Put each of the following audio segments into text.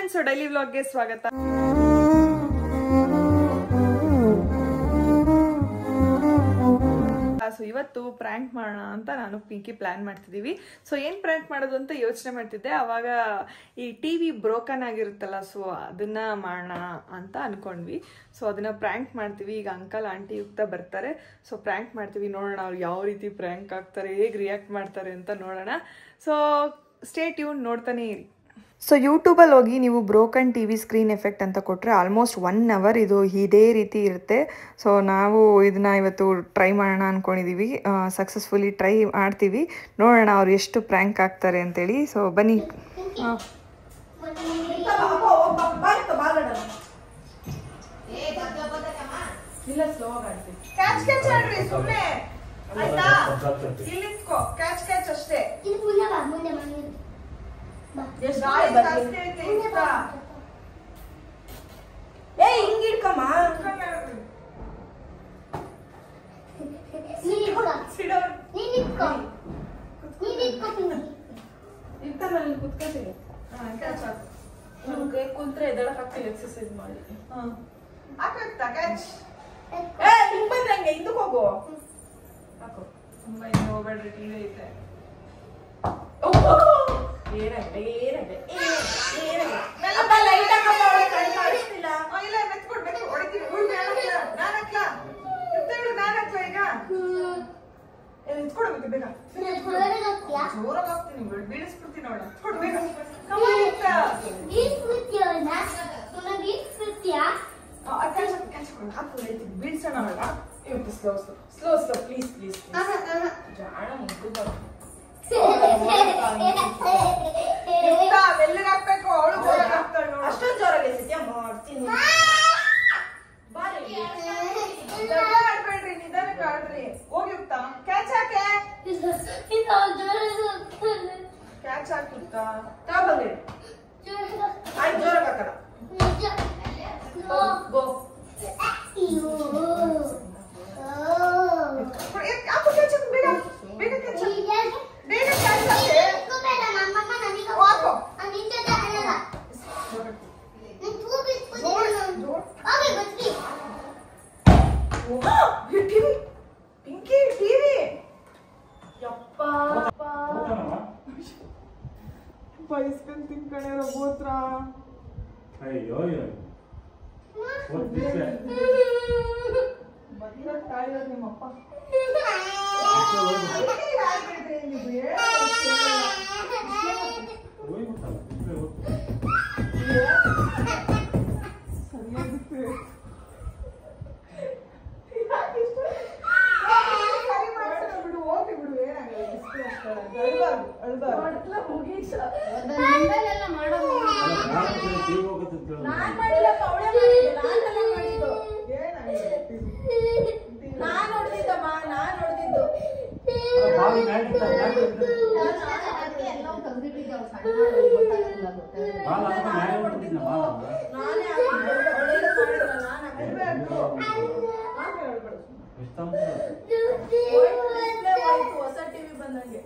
Friends, daily ವ್ಲಾಗ್ಗೆ ಸ್ವಾಗತ. So ಇವತ್ತು prank ಮಾಡೋಣ ಅಂತ ನಾನು ಪಿಂಕಿ ಪ್ಲಾನ್ ಮಾಡ್ತಿದ್ದೀವಿ. ಸೊ ಏನು ಪ್ರ್ಯಾಂಕ್ ಮಾಡೋದು ಅಂತ ಯೋಚನೆ ಮಾಡ್ತಿದ್ದೆ. ಆವಾಗ ಈ ಟಿವಿ ಬ್ರೋಕನ್ ಆಗಿರುತ್ತಲ್ಲ, ಸೊ ಅದನ್ನ ಮಾಡೋಣ ಅಂತ ಅನ್ಕೊಂಡ್ವಿ. ಸೊ ಅದನ್ನ ಪ್ರ್ಯಾಂಕ್ ಮಾಡ್ತೀವಿ. ಈಗ ಅಂಕಲ್ ಆಂಟಿ ಯುಕ್ತ ಬರ್ತಾರೆ. ಸೊ ಪ್ರ್ಯಾಂಕ್ ಮಾಡ್ತೀವಿ, ನೋಡೋಣ ಅವ್ರು ಯಾವ ರೀತಿ ಪ್ರ್ಯಾಂಕ್ ಆಗ್ತಾರೆ, ಹೇಗೆ ರಿಯಾಕ್ಟ್ ಮಾಡ್ತಾರೆ ಅಂತ ನೋಡೋಣ. ಸೊ ಸ್ಟೇ ಟ್ಯೂನ್, ನೋಡ್ತಾನೆ ಇರಿ. ಸೊ ಯೂಟ್ಯೂಬಲ್ಲಿ ಹೋಗಿ ನೀವು broken T V screen effect ಅಂತ ಕೊಟ್ಟರೆ ಆಲ್ಮೋಸ್ಟ್ 1 hour ಇದು ಇದೇ ರೀತಿ ಇರುತ್ತೆ. ಸೊ ನಾವು ಇದನ್ನ ಇವತ್ತು ಟ್ರೈ ಮಾಡೋಣ ಅಂದ್ಕೊಂಡಿದ್ದೀವಿ. ಸಕ್ಸಸ್ಫುಲಿ ಟ್ರೈ ಮಾಡ್ತೀವಿ, ನೋಡೋಣ ಅವ್ರು ಎಷ್ಟು ಪ್ರ್ಯಾಂಕ್ ಆಗ್ತಾರೆ ಅಂತೇಳಿ. ಸೊ ಬನ್ನಿ. ಕುಂತ್ರೆ ಎದಳಕ್ಕಾಗ್ತಿಲ್ಲ, ಎಕ್ಸರ್ಸೈಸ್ ಮಾಡಿ. ಹಿಂದಕ್ಕೆ ಹೋಗು. ಹಾಕು, ತುಂಬಾ ಹಿಂದೆ ಹೋಗ್ಬೇಡ್ರಿ, ಟಿವಿ ಐತೆ. ಅಷ್ಟೊಂದು ಜೋರಾಗಿ ಮಾಡ್ತೀನಿ. ಕ್ಯಾಚ್ ಹಾಕುತ್ತಾ ಆಯ್ತು, ಜೋರಾಗಿ ಹಾಕಲ್ಲ. ಬೈಸ್ಕೊಂತೀನಿ ಕಣೆ ರಘುತ್ರ. ಅಯ್ಯೋ ನಿಮ್ಮಪ್ಪ ಹೊಸ ಟಿವಿ ಬಂದಂಗೆ.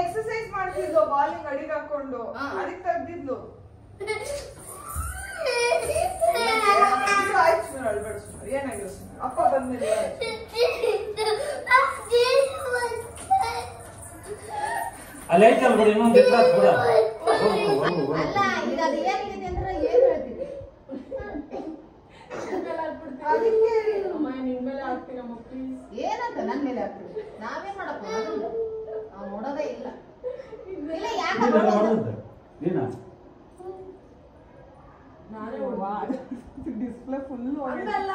ಎಕ್ಸರ್ಸೈಸ್ ಮಾಡ್ತಿದ್ಲು, ಬಾಲಿಂಗ್ ಅಡಿಗೆ ಹಾಕೊಂಡು ಅದಕ್ಕೆ ತೆಗ್ದಿದ್ಲು. ಏನಾಗಿರೋ ಅಪ್ಪ ಬಂದ್ಮೇಲೆ ಅಲ್ಲ ಐತಲ್ ಬಿಡಿ, ಇನ್ನೊಂದು ಬಿಡ ಏನಂತ ನನ್ ಮೇಲೆ ಹಾಕ್ತೀವಿ, ನಾವೇನ್ ಮಾಡಪ್ಪ, ನಾವು ನೋಡೋದೇ ಇಲ್ಲ. ಡಿಸ್ಪ್ಲೇ ಫುಲ್ ಹಂಗಲ್ಲ,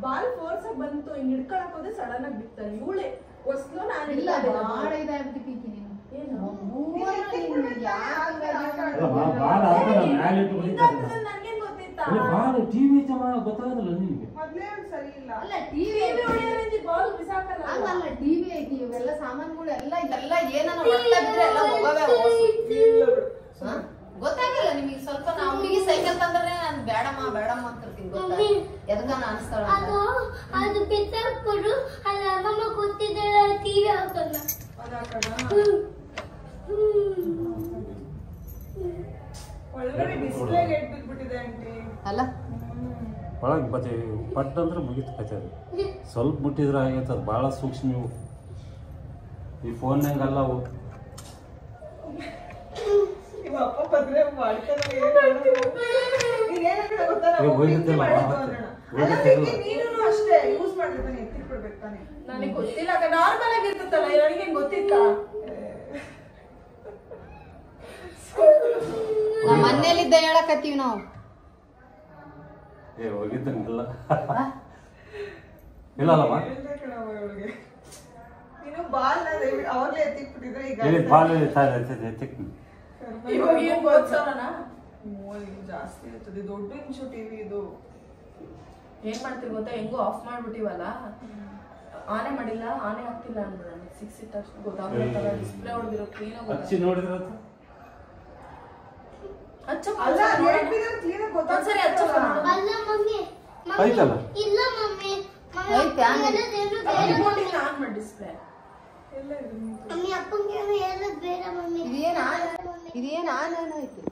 ಬಾಲ್ ಫೋರ್ಸ್ ಬಂತು, ಹಿಂಗ್ ಹಿಡ್ಕೊಳಕ್ ಹೋದ್ರೆ ಸಡನ್ ಆಗಿ ಬಿಡ್ತಾನೆ ಇವಳೆ. ಹೊಸ್ಲು ನಾನು ಇಲ್ಲ, ಬಾಳ ಇದಾಗ್ಬಿಟ್ಟು ನೀನು ನನ್ಗೇನ್ ಗೊತ್ತಿತ್ತ? ಗೊತ್ತಾಗಲ್ಲ ನಿಮಗೆ. ಮೊದ್ಲೇ ಸರಿ ಇಲ್ಲ. ಅಲ್ಲ ಟಿವಿ ಬಾಲ್ ಬಿಸಾಕಲ್ಲ. ಅಲ್ಲ ಟಿವಿ ಐತಿ, ಇವೆಲ್ಲ ಸಾಮಾನುಗಳು ಎಲ್ಲ ಇದೆಲ್ಲ ಏನಾನ ಒಟ್ಟಾಗಿದ್ರೆ ಎಲ್ಲ ಹೋಗವೆ. ಗೊತ್ತಾಗಲ್ಲ ನಿಮಗೆ ಸ್ವಲ್ಪ. ನಾವು ಹುಡುಗಿ ಸೈಕಲ್ ತಂದ್ರೆ ನಾನು ಬೇಡಮ್ಮ ಬೇಡಮ್ಮ ಅಂತ ಗೊತ್ತಾ, ಎದಗಾನ ಅನಿಸ್ತಾಳ. ಅದು ಬಿಸಾಕ್ಬಿಡು, ಅಲ್ಲ ಒಳಗಡೆ ಡಿಸ್ಪ್ಲೇ ಲೇಟ್ ಬಿಟ್ಬಿಟ್ಟಿದೆ ಆಂಟಿ ಅಲ್ಲ ಒಳಗೆ ಬತ್ತೆ ಪಟ್ ಅಂದ್ರೆ ಮುಗಿತು ಕತೆ ಅದು ಸ್ವಲ್ಪ ಮುಟ್ಟಿದ್ರೆ ಆಗೈತೆ ಅದು ಭಾಳ ಸೂಕ್ಷ್ಮ ಇವು ಈ ಫೋನ್ನಂಗಲ್ಲ ಅವು ನಿಮ್ಮ ಅಪ್ಪ ಬಂದ್ರೆ ಮಾಡ್ತಾರೆ ನೀನು ಅಷ್ಟೇ ಯೂಸ್ ಮಾಡಿರ್ತಾನೆ ಎತ್ತಿಟ್ಬಿಡ್ಬೇಕು ತಾನೆ ನನಗೆ ಗೊತ್ತಿಲ್ಲ ನಾರ್ಮಲ್ ಆಗಿ ಇರ್ತದಲ್ಲ ನನಗೆ ಗೊತ್ತಿತ್ತಾ ನಮ್ಮ ಮನೇಲಿದ್ದ ಹೇಳಕತ್ತೀವಿ ನಾವು ಏ ಹೋಗಿದ್ದಂಗಿಲ್ಲ ಇಲ್ಲಲ್ಲಮ್ಮ ನೀನು ಬಾಲ್ ಅವಾಗಲೇ ಎತ್ತಿಟ್ಬಿಟ್ಟಿದ್ರೆ ಈಗ ಇಲ್ಲಿ ಬಾಲ್ ಎತ್ತಿಕ್ ಇವಾಗ ಏನ್ ಗೊತ್ತವನ ಜಾಸ್ತಿ ಇರ್ತದೆ ದೊಡ್ಡ ಇಂಚು ಟಿವಿ ಇದು ಏನ್ ಮಾಡ್ತೀವಿ ಗೊತ್ತಾ ಹೆಂಗೋ ಆಫ್ ಮಾಡ್ಬಿಟ್ಟಿವಲ್ಲ ಆನೆ ಮಾಡಿಲ್ಲ ಆನೆ ಆಗ್ತಿಲ್ಲ ಅನ್ಬಿಡ ಸಿಕ್ಸ್ ತಕ್ಷಣ ಗೊತ್ತಾಗ್ಬಿಡ್ತಾರ ಡಿಸ್ಪ್ಲೇ ಹೊಡೆದಿರೋ ಕ್ಲೀನ್ ಹಚ್ಚಿ ನೋಡಿದ್ರ ಅಲ್ಲ ಕ್ಲೀನ್ ಒಂದ್ಸರಿ ಹಚ್ಚಪ್ಪ ಆಯ್ತಲ್ಲ ಐತಾ ಆನ್ ಮಾಡಿ ಡಿಸ್ಪ್ಲೇ ಇದೇನ್ ಆನೈತಿ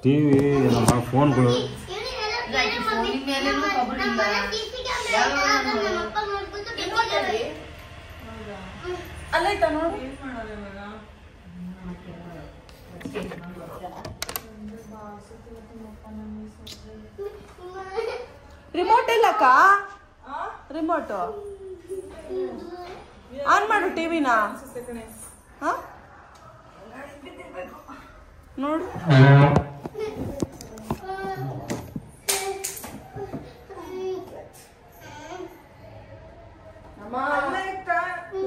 ಟಿವಿ ನಮ್ಮ ಫೋನ್ಗಳು ಅಲ್ಲೈತಾ ನೋಡಿ ರಿಮೋಟ್ ಇಲ್ಲಕ್ಕ ರಿಮೋಟ್ ಆನ್ ಮಾಡು ಟಿವಿನ ನೋಡು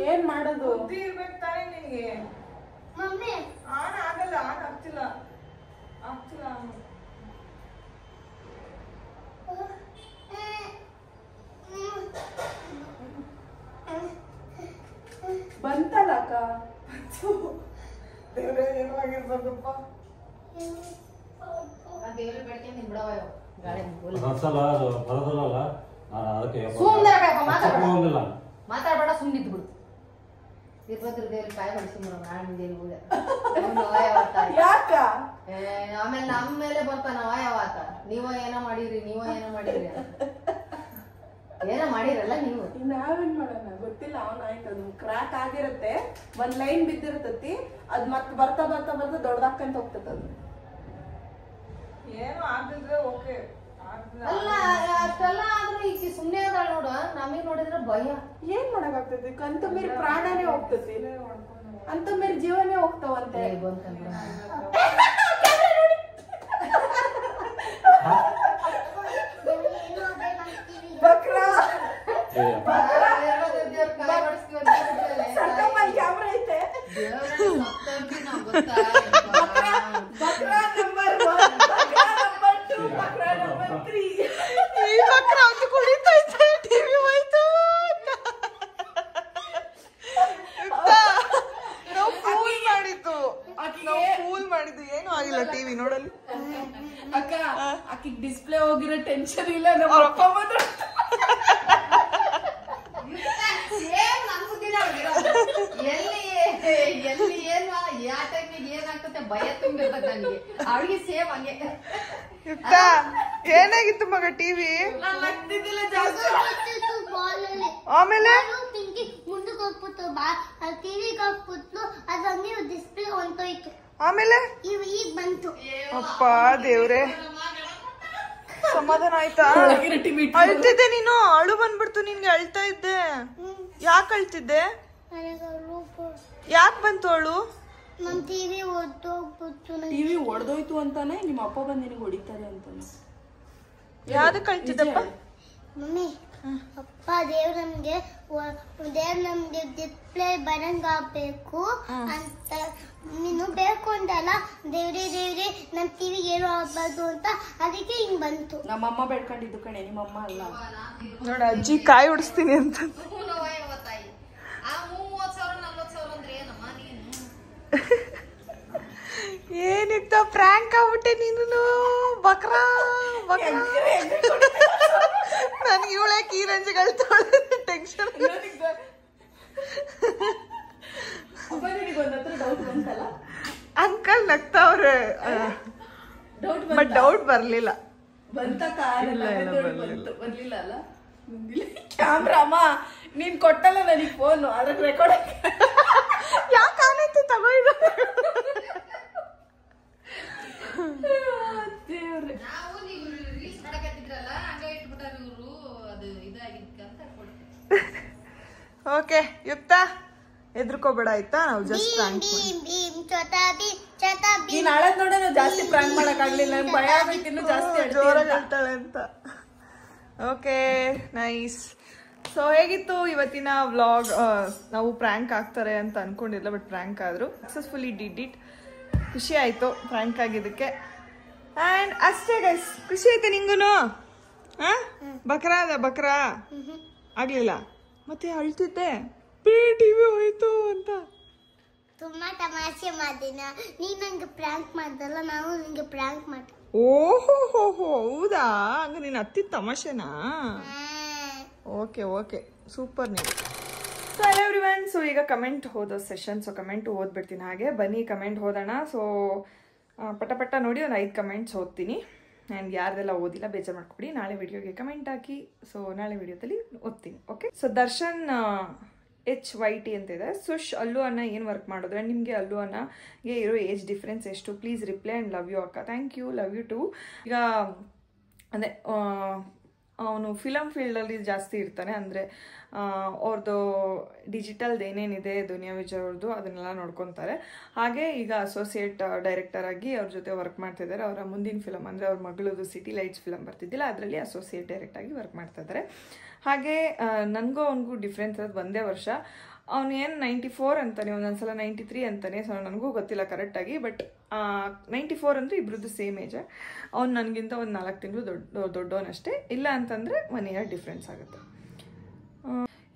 ಏನ್ ಮಾಡೋದು ಬುದ್ಧಿ ಇರ್ಬೇಕು ತಾನೇ ನಿನ್ಗೆ ಆನ್ ಆಗಲ್ಲ ಆನ್ ಆಗ್ತಿಲ್ಲ ಬಂತಲ್ಲ ಅಕ್ಕ ದೇವ್ರೆ ಏನೋ ಆಗಿರ್ಬೇಕಪ್ಪ ದೇವ್ರ ಬೆಳಗ್ಗೆ ಬಿಡವ ಗಾಳಿ ಒಂದ್ಸಲ ಅದು ಬರೋದಿಲ್ಲಲ್ಲ ನಾನು ಅದಕ್ಕೆ ಸುಮ್ಮನೆ ಮಾತಾಡ್ಬೇಡ ಸುಮ್ಮನಿದ್ದು ಬಿಡು ತಿರುಪತಿ ದೇವ್ರ ಕಾಯಿ ಹೊಡಿಸಿ ನಾಳೆ ಮುಂಜಾನೆ ಯಾಕ ಆಮೇಲೆ ನಮ್ಮ ಮೇಲೆ ಬರ್ತಾನ ಯಾವತ್ತ ನೀವೋ ಏನೋ ಮಾಡಿರಿ ಏನೋ ಮಾಡಿರಲ್ಲ ನೀವು ನಾವೇನ್ ಮಾಡೋಣ ಗೊತ್ತಿಲ್ಲ ಅವನ್ ಆಯ್ತು ಅದು ಕ್ರಾಕ್ ಆಗಿರತ್ತೆ ಒಂದ್ ಲೈನ್ ಬಿದ್ದಿರ್ತತಿ ಅದ್ ಮತ್ ಬರ್ತಾ ದೊಡ್ಡದಾಕಂತ ಹೋಗ್ತದ ಅದು ಏನು ಆಗಿದ್ರೆ ಓಕೆ ಅಲ್ಲ ಅಷ್ಟೆಲ್ಲ ಆದ್ರೂ ಈಗ ಸುಮ್ನೆ ಅದಾಳ ನೋಡು ನಮಗ್ ನೋಡಿದ್ರೆ ಭಯ ಏನ್ ಮಾಡಕ್ಕಾಗ್ತೈತಿ ಅಂತ ಮೇರಿ ಪ್ರಾಣನೇ ಹೋಗ್ತತಿ ಅಂತ ಮೇರಿ ಜೀವನೇ ಹೋಗ್ತಾವಂತೆ ಕ್ಯಾಮ್ರಾ ಐತೆ ಏನು ಆಗಿಲ್ಲ ಟಿವಿ ನೋಡಲಿ ಅಕ್ಕ ಆಕಿಗ್ ಡಿಸ್ಪ್ಲೇ ಹೋಗಿರೋ ಟೆನ್ಷನ್ ಇಲ್ಲ ನಮ್ಮ ಅಪ್ಪ ಬಂದ್ರು ಎಲ್ಲಿ ಏನ್ ಯಾವ ಟೈಮಿಗೆ ಏನಾಗ್ತದೆ ಭಯ ತುಂಬಿರ್ತದೆ ನನಗೆ ಅವಳಿಗೆ ಸೇಮ್ ಹಂಗೆ ಏನಾಗಿತ್ತು ಮಗ ಟಿವಿ ನಗ್ತಿದ್ದಿಲ್ಲ ಜಾಸ್ತಿ ಆಮೇಲೆ ಮುಂದಕ್ಕೆ ಹೋಗ್ಬಿಟ್ಟು ಟಿವಿಗೆ ಹೋಗ್ಬಿಟ್ಟು ಅದು ಹಂಗೆ ಡಿಸ್ಪ್ಲೇ ಹೊಂಟೋಯ್ತು ಆಮೇಲೆ ಈಗ ಬಂತು ಅಪ್ಪ ದೇವ್ರೆ ಸಮಾಧಾನ ಆಯ್ತಾ ಅಳ್ತಿದ್ದೆ ನೀನು ಅಳು ಬಂದ್ಬಿಡ್ತು ನಿನ್ಗೆ ಅಳ್ತಾ ಇದ್ದೆ ಯಾಕೆ ಅಳ್ತಿದ್ದೆ ಯಾಕೆ ಬಂತು ಅಳು ನಮ್ ಟಿವಿ ಹೊಡ್ದೋಗ್ಬಿಟ್ಟು ಟಿವಿ ಒಡೆದೋಯ್ತು ಅಂತಾನೆ ನಿಮ್ಮ ಅಪ್ಪ ಬಂದು ನಿನಗೆ ಹೊಡಿತಾರೆ ಅಂತಾನೆ ಯಾವ್ದಕ್ಕೆ ಅಳ್ತಿದ್ದಪ್ಪ ಮಮ್ಮಿ ಅಪ್ಪ ದೇವ್ರ ನಮ್ಗೆ ಡಿಸ್ಪ್ಲೇ ಬರಂಗಾಗ್ಬೇಕು ಅಂತ ನೀನು ಬೇಕು ಅಂತಲ್ಲ ದೇವ್ರೆ ನಮ್ ಟಿವಿಗೆ ಏನೋ ಆಗ್ಬಾರ್ದು ಅಂತ ಅದಕ್ಕೆ ಹಿಂಗ್ ಬಂತು ನಮ್ಮಮ್ಮ ಬೇಡ್ಕೊಂಡಿದ್ದು ಕಣೆ ನಿಮ್ಮಮ್ಮ ಅಲ್ಲ ನೋಡ ಅಜ್ಜಿ ಕಾಯಿ ಉಡಿಸ್ತೀನಿ ಅಂತ ಏನಿತ್ತ ಫ್ರ್ಯಾಂಕ್ ಆಗ್ಬಿಟ್ಟೆ ನೀನು ಬಕ್ರಾ ನನಗೆ ಇವಳೆ ಯಾಕೆ ಈ ರಂಜುಗಳು ಟೆನ್ಷನ್ ಡೌಟ್ ಬಂತಲ್ಲ ಅಂಕಲ್ ನಗ್ತಾವ್ರೆ ಬಟ್ ಡೌಟ್ ಬರ್ಲಿಲ್ಲ ಬರ್ಲಿಲ್ಲ ಅಲ್ಲ ಕ್ಯಾಮ್ರಾ ಅಮ್ಮ ನೀನ್ ಕೊಟ್ಟಲ್ಲ ನನಗೆ ಫೋನ್ ಅದ್ರ ರೆಕಾರ್ಡ್ ಯಾಕೆ ಆನೈತಿ ತಗೋಯ್ದು ನಾವು ನೀವು ರೀಲ್ಸ್ ಮಾಡಕತ್ತಿದ್ರಲ್ಲ ಹಂಗ ಇಟ್ಬಿಟ್ಟಾರ ಇವರು ಅದು ಇದಾಗಿದ್ಕ ಅಂತ ಕೊಡ್ತೀನಿ. ಓಕೆ ಯುಕ್ತ ಹೆದರ್ಕೋಬೇಡ ಆಯ್ತಾ ನಾವು ಜಸ್ಟ್ ಪ್ರಾಂಕ್ ನೀನ್ ನಾಳೆ ನೋಡ ಜಾಸ್ತಿ ಪ್ರಾಂಕ್ ಮಾಡಕ್ ಆಗ್ಲಿಲ್ಲ ಭಯ ಆಗ್ಬೇಕು ಇನ್ನು ಜಾಸ್ತಿ ಜೋರಾಗಿ ಹೇಳ್ತಾಳೆ ಅಂತ. Okay nice. ಸೊ ಹೇಗಿತ್ತು ಇವತ್ತಿನ ವ್ಲಾಗ್? ನಾವು ಪ್ರ್ಯಾಂಕ್ ಆಗ್ತಾರೆ ಅಂತ ಅನ್ಕೊಂಡಿಲ್ಲ, ಬಟ್ ಪ್ರ್ಯಾಂಕ್ ಆದ್ರು ಸಕ್ಸಸ್ಫುಲಿ ಡಿಡ್ ಇಟ್. ಖುಷಿ ಆಯ್ತು ಪ್ರ್ಯಾಂಕ್ ಆಗಿದ್ದಕ್ಕೆ. ಆ್ಯಂಡ್ ಅಷ್ಟೇ ಗೈಸ್, ಖುಷಿ ಆಯ್ತಾ ನಿಂಗೂನು? ಬಕ್ರಾ ಆಗ್ಲಿಲ್ಲ ಮತ್ತೆ ಅಳ್ತಿದ್ದೆ ಟಿವಿ ಹೋಯ್ತು ಅಂತ. ತುಂಬಾ ತಮಾಷೆ ಮಾಡಿನ. ನೀನ್ ನಂಗೆ ಪ್ರ್ಯಾಂಕ್ ಮಾಡ್ದಲ್ಲ, ನಾವು ನಿಂಗೆ ಪ್ರ್ಯಾಂಕ್ ಮಾಡ್ತೀವಿ. ಓಹೋ ಹೌದಾ? ಹಂಗ ನೀನ್ ಅತ್ತಿ ತಮಾಷೆನಾ? ಓಕೆ ಓಕೆ ಸೂಪರ್ ನೀವು. So hello everyone. ಸೊ ಈಗ ಕಮೆಂಟ್ ಓದೋ ಸೆಷನ್. ಸೊ ಕಮೆಂಟ್ ಓದ್ಬಿಡ್ತೀನಿ. ಹಾಗೆ ಬನ್ನಿ ಕಮೆಂಟ್ ಓದೋಣ. ಸೊ ಪಟ ನೋಡಿ ಒಂದು 5 ಕಮೆಂಟ್ಸ್ ಓದ್ತೀನಿ. ಆ್ಯಂಡ್ ಯಾರ್ದೆಲ್ಲ ಓದಿಲ್ಲ ಬೇಜಾರು ಮಾಡ್ಕೊಬಿಡಿ. ನಾಳೆ ವಿಡಿಯೋಗೆ ಕಮೆಂಟ್ ಹಾಕಿ. ಸೊ ನಾಳೆ ವಿಡಿಯೋದಲ್ಲಿ ಓದ್ತೀನಿ. ಓಕೆ. ಸೊ ದರ್ಶನ್ HYT ಅಂತ ಇದೆ. ಸುಶ್ ಅಲ್ಲು ಅನ್ನ ಏನು ವರ್ಕ್ ಮಾಡಿದ್ರೆ ನಿಮಗೆ ಅಲ್ಲು ಅನ್ನಗೆ ಇರೋ ಏಜ್ ಡಿಫ್ರೆನ್ಸ್ ಎಷ್ಟು? Please reply and love you ಅಕ್ಕ. Thank you, love you too. ಈಗ ಅದೇ ಅವನು ಫಿಲಮ್ ಫೀಲ್ಡಲ್ಲಿ ಜಾಸ್ತಿ ಇರ್ತಾನೆ. ಅಂದರೆ ಅವ್ರದ್ದು ಡಿಜಿಟಲ್ದು ಏನೇನಿದೆ ದುನಿಯಾ ವಿಜಯ್ ಅವ್ರದ್ದು ಅದನ್ನೆಲ್ಲ ನೋಡ್ಕೊತಾರೆ. ಹಾಗೆ ಈಗ ಅಸೋಸಿಯೇಟ್ ಡೈರೆಕ್ಟರ್ ಆಗಿ ಅವ್ರ ಜೊತೆ ವರ್ಕ್ ಮಾಡ್ತಿದ್ದಾರೆ. ಅವರ ಮುಂದಿನ ಫಿಲಮ್ ಅಂದರೆ ಅವ್ರ ಮಗಳದು ಸಿಟಿ ಲೈಟ್ಸ್ ಫಿಲಮ್ ಬರ್ತಿದ್ದಿಲ್ಲ, ಅದರಲ್ಲಿ ಅಸೋಸಿಯೇಟ್ ಡೈರೆಕ್ಟ್ ಆಗಿ ವರ್ಕ್ ಮಾಡ್ತಾ ಇದ್ದಾರೆ. ಹಾಗೆ ನನಗೂ ಅವನಿಗೂ ಡಿಫ್ರೆನ್ಸ್ ಅದು ಒಂದೇ ವರ್ಷ. ಅವನು ಏನು 94 ಅಂತಾನೆ, ಒಂದೊಂದ್ಸಲ 93 ಅಂತಾನೆ. ಸೊ ನನಗೂ ಗೊತ್ತಿಲ್ಲ ಕರೆಕ್ಟಾಗಿ, ಬಟ್ 94 ಅಂದರೆ ಇಬ್ರದ್ದು ಸೇಮ್ ಏಜ್. ಅವ್ನು ನನಗಿಂತ ಒಂದು 4 ತಿಂಗಳು ದೊಡ್ಡವನಷ್ಟೇ. ಇಲ್ಲ ಅಂತಂದರೆ 1 ಇಯರ್ ಡಿಫ್ರೆನ್ಸ್ ಆಗುತ್ತೆ.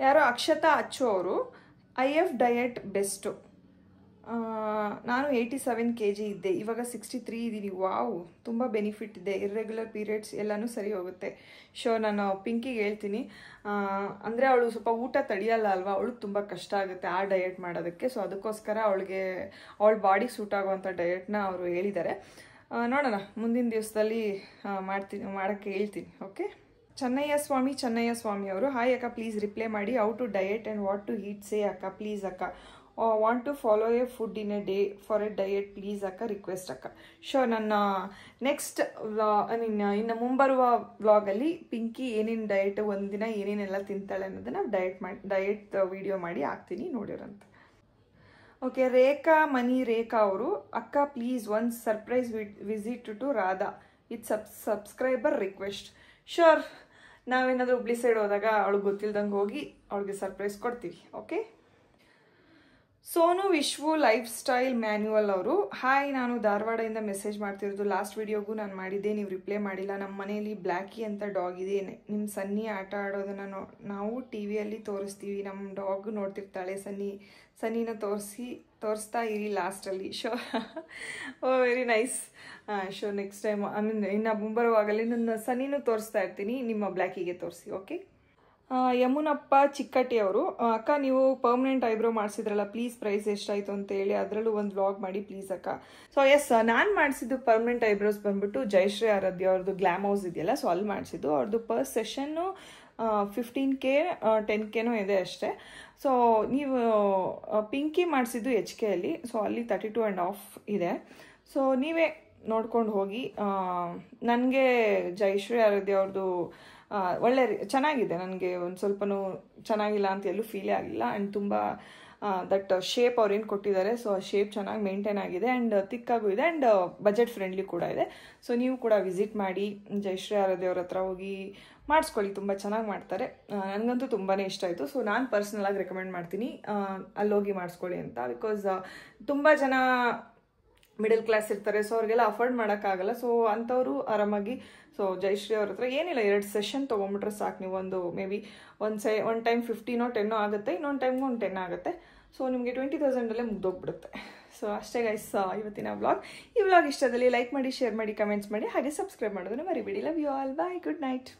ಯಾರೋ ಅಕ್ಷತಾ ಅಚ್ಚು ಅವರು IF ಡಯಟ್ ಬೆಸ್ಟು. ನಾನು 87 kg ಇದ್ದೆ, ಇವಾಗ 63 ಇದ್ದೀನಿ. ವಾವ್, ತುಂಬ ಬೆನಿಫಿಟ್ ಇದೆ. ಇರ್ರೆಗ್ಯುಲರ್ ಪೀರಿಯಡ್ಸ್ ಎಲ್ಲನೂ ಸರಿ ಹೋಗುತ್ತೆ. ನಾನು ಪಿಂಕಿಗೆ ಹೇಳ್ತೀನಿ. ಅಂದರೆ ಅವಳು ಸ್ವಲ್ಪ ಊಟ ತಡೆಯಲ್ಲ ಅಲ್ವಾ, ಅವಳಿಗೆ ತುಂಬ ಕಷ್ಟ ಆಗುತ್ತೆ ಆ ಡಯಟ್ ಮಾಡೋದಕ್ಕೆ. ಸೊ ಅದಕ್ಕೋಸ್ಕರ ಅವಳ ಬಾಡಿಗೆ ಸೂಟ್ ಆಗುವಂಥ ಡಯಟ್ನ ಅವರು ಹೇಳಿದ್ದಾರೆ. ನೋಡೋಣ, ಮುಂದಿನ ದಿವಸದಲ್ಲಿ ಮಾಡೋಕ್ಕೆ ಹೇಳ್ತೀನಿ. ಓಕೆ. ಚೆನ್ನಯ್ಯ ಸ್ವಾಮಿ ಅವರು ಹಾಯ್ ಅಕ್ಕ, ಪ್ಲೀಸ್ ರಿಪ್ಲೈ ಮಾಡಿ. How to diet and what to eat say ಅಕ್ಕ, ಪ್ಲೀಸ್ ಅಕ್ಕ. Want to follow a food in a day for a diet please ಅಕ್ಕ, ರಿಕ್ವೆಸ್ಟ್ ಅಕ್ಕ. ನನ್ನ ನೆಕ್ಸ್ಟ್ ಇನ್ನು ಮುಂಬರುವ ವ್ಲಾಗಲ್ಲಿ ಪಿಂಕಿ ಏನೇನು ಡಯಟ್ ಒಂದಿನ ಏನೇನೆಲ್ಲ ತಿಂತಾಳೆ ಅನ್ನೋದನ್ನು ಡಯಟ್ ವಿಡಿಯೋ ಮಾಡಿ ಹಾಕ್ತೀನಿ, ನೋಡಿರಂತ. ಓಕೆ. ರೇಖಾ ಅವರು ಅಕ್ಕ please one surprise visit to Radha with subscriber request. ಶೋರ್, ನಾವೇನಾದರೂ ಹುಬ್ಳಿ ಸೈಡ್ ಹೋದಾಗ ಅವಳಿಗೆ ಗೊತ್ತಿಲ್ದಂಗೆ ಹೋಗಿ ಅವಳಿಗೆ ಸರ್ಪ್ರೈಸ್ ಕೊಡ್ತೀವಿ. Okay. Sonu Vishwu lifestyle manual ಅವರು ಹಾಯ್, ನಾನು ಧಾರವಾಡದಿಂದ ಮೆಸೇಜ್ ಮಾಡ್ತಿರೋದು. ಲಾಸ್ಟ್ ವಿಡಿಯೋಗೂ ನಾನು ಮಾಡಿದ್ದೆ, ನೀವು ರಿಪ್ಲೈ ಮಾಡಿಲ್ಲ. ನಮ್ಮ ಮನೆಯಲ್ಲಿ ಬ್ಲ್ಯಾಕಿ ಅಂತ ಡಾಗ್ ಇದೆ. ನಿಮ್ಮ ಸನ್ನಿ ಆಟ ಆಡೋದನ್ನು ನಾವು ಟಿವಿಯಲ್ಲಿ ತೋರಿಸ್ತೀವಿ. ನಮ್ಮ ಡಾಗ್ ನೋಡ್ತಿರ್ತಾಳೆ. ಸನ್ನಿನ ತೋರಿಸ್ತಾ ಇರಿ ಲಾಸ್ಟಲ್ಲಿ. ಓ ವೆರಿ ನೈಸ್. ನೆಕ್ಸ್ಟ್ ಟೈಮ್ ಇನ್ನು ಮುಂಬರುವಾಗಲೇ ನನ್ನ ಸನ್ನಿನೂ ತೋರಿಸ್ತಾ ಇರ್ತೀನಿ, ನಿಮ್ಮ ಬ್ಲ್ಯಾಕಿಗೆ ತೋರಿಸಿ. ಓಕೆ. ಯಮುನಪ್ಪ ಚಿಕ್ಕಟ್ಟಿ ಅವರು ಅಕ್ಕ, ನೀವು ಪರ್ಮನೆಂಟ್ ಐಬ್ರೋ ಮಾಡಿಸಿದ್ರಲ್ಲ, ಪ್ಲೀಸ್ ಪ್ರೈಸ್ ಎಷ್ಟಾಯಿತು ಅಂತ ಹೇಳಿ ಅದರಲ್ಲೂ ಒಂದು ವ್ಲಾಗ್ ಮಾಡಿ ಪ್ಲೀಸ್ ಅಕ್ಕ. ಸೊ ಎಸ್, ನಾನು ಮಾಡಿಸಿದ್ದು ಪರ್ಮನೆಂಟ್ ಐಬ್ರೋಸ್ ಬಂದ್ಬಿಟ್ಟು ಜಯಶ್ರೀ ಆರಾಧ್ಯ ಅವ್ರದ್ದು ಗ್ಲಾಮ್ ಹೌಸ್ ಇದೆಯಲ್ಲ, ಸೊ ಅಲ್ಲಿ ಮಾಡಿಸಿದ್ದು. ಅವ್ರದ್ದು ಪರ್ ಸೆಷನ್ನು 15K 10K ಇದೆ ಅಷ್ಟೇ. ಸೊ ನೀವು ಪಿಂಕಿ ಮಾಡಿಸಿದ್ದು HK ಅಲ್ಲಿ, ಸೊ ಅಲ್ಲಿ 32.5 ಇದೆ. ಸೊ ನೀವೇ ನೋಡ್ಕೊಂಡು ಹೋಗಿ. ನನಗೆ ಜಯಶ್ರೀ ಆರಾಧ್ಯ ಅವ್ರದ್ದು ಒಳ್ಳೆ ಚೆನ್ನಾಗಿದೆ. ನನಗೆ ಒಂದು ಸ್ವಲ್ಪನೂ ಚೆನ್ನಾಗಿಲ್ಲ ಅಂತ ಎಲ್ಲೂ ಫೀಲೇ ಆಗಿಲ್ಲ. ಆ್ಯಂಡ್ ತುಂಬ ದಟ್ ಶೇಪ್ ಅವ್ರೇನು ಕೊಟ್ಟಿದ್ದಾರೆ, ಸೊ ಆ ಶೇಪ್ ಚೆನ್ನಾಗಿ ಮೇಂಟೈನ್ ಆಗಿದೆ ಆ್ಯಂಡ್ ತಿಕ್ಕಾಗೂ ಇದೆ ಆ್ಯಂಡ್ ಬಜೆಟ್ ಫ್ರೆಂಡ್ಲಿ ಕೂಡ ಇದೆ. ಸೊ ನೀವು ಕೂಡ ವಿಸಿಟ್ ಮಾಡಿ, ಜಯಶ್ರೀ ಆರಾಧ್ಯ ಅವ್ರ ಹತ್ರ ಹೋಗಿ ಮಾಡಿಸ್ಕೊಳ್ಳಿ, ತುಂಬ ಚೆನ್ನಾಗಿ ಮಾಡ್ತಾರೆ. ನನಗಂತೂ ತುಂಬಾ ಇಷ್ಟ ಆಯಿತು. ಸೊ ನಾನು ಪರ್ಸ್ನಲಾಗಿ ರೆಕಮೆಂಡ್ ಮಾಡ್ತೀನಿ ಅಲ್ಲೋಗಿ ಮಾಡಿಸ್ಕೊಳ್ಳಿ ಅಂತ. ಬಿಕಾಸ್ ತುಂಬ ಜನ ಮಿಡಲ್ ಕ್ಲಾಸ್ ಇರ್ತಾರೆ, ಸೊ ಅವ್ರಿಗೆಲ್ಲ ಅಫೋರ್ಡ್ ಮಾಡೋಕ್ಕಾಗಲ್ಲ. ಸೊ ಅಂಥವ್ರು ಆರಾಮಾಗಿ ಸೊ ಜಯಶ್ರೀ ಅವ್ರ ಹತ್ರ ಏನಿಲ್ಲ, 2 ಸೆಷನ್ ತೊಗೊಂಬಿಟ್ರೆ ಸಾಕು. ನೀವು ಮೇ ಬಿ ಒಂದು ಟೈಮ್ 15 or 10 ಆಗುತ್ತೆ, ಇನ್ನೊಂದು ಟೈಮ್ಗೂ ಒಂದು 10 ಆಗುತ್ತೆ. ಸೊ ನಿಮಗೆ 20,000 ಮುಗ್ದೋಗ್ಬಿಡುತ್ತೆ. ಸೊ ಅಷ್ಟೇ ಗೈಸ್ ಇವತ್ತಿನ ವ್ಲಾಗ್. ಈ ವ್ಲಾಗ್ ಇಷ್ಟದಲ್ಲಿ ಲೈಕ್ ಮಾಡಿ, ಶೇರ್ ಮಾಡಿ, ಕಮೆಂಟ್ಸ್ ಮಾಡಿ, ಹಾಗೆ ಸಬ್ಸ್ಕ್ರೈಬ್ ಮಾಡೋದನ್ನು ಮರಿಬೇಡಿ. Love you all. Bye, good night.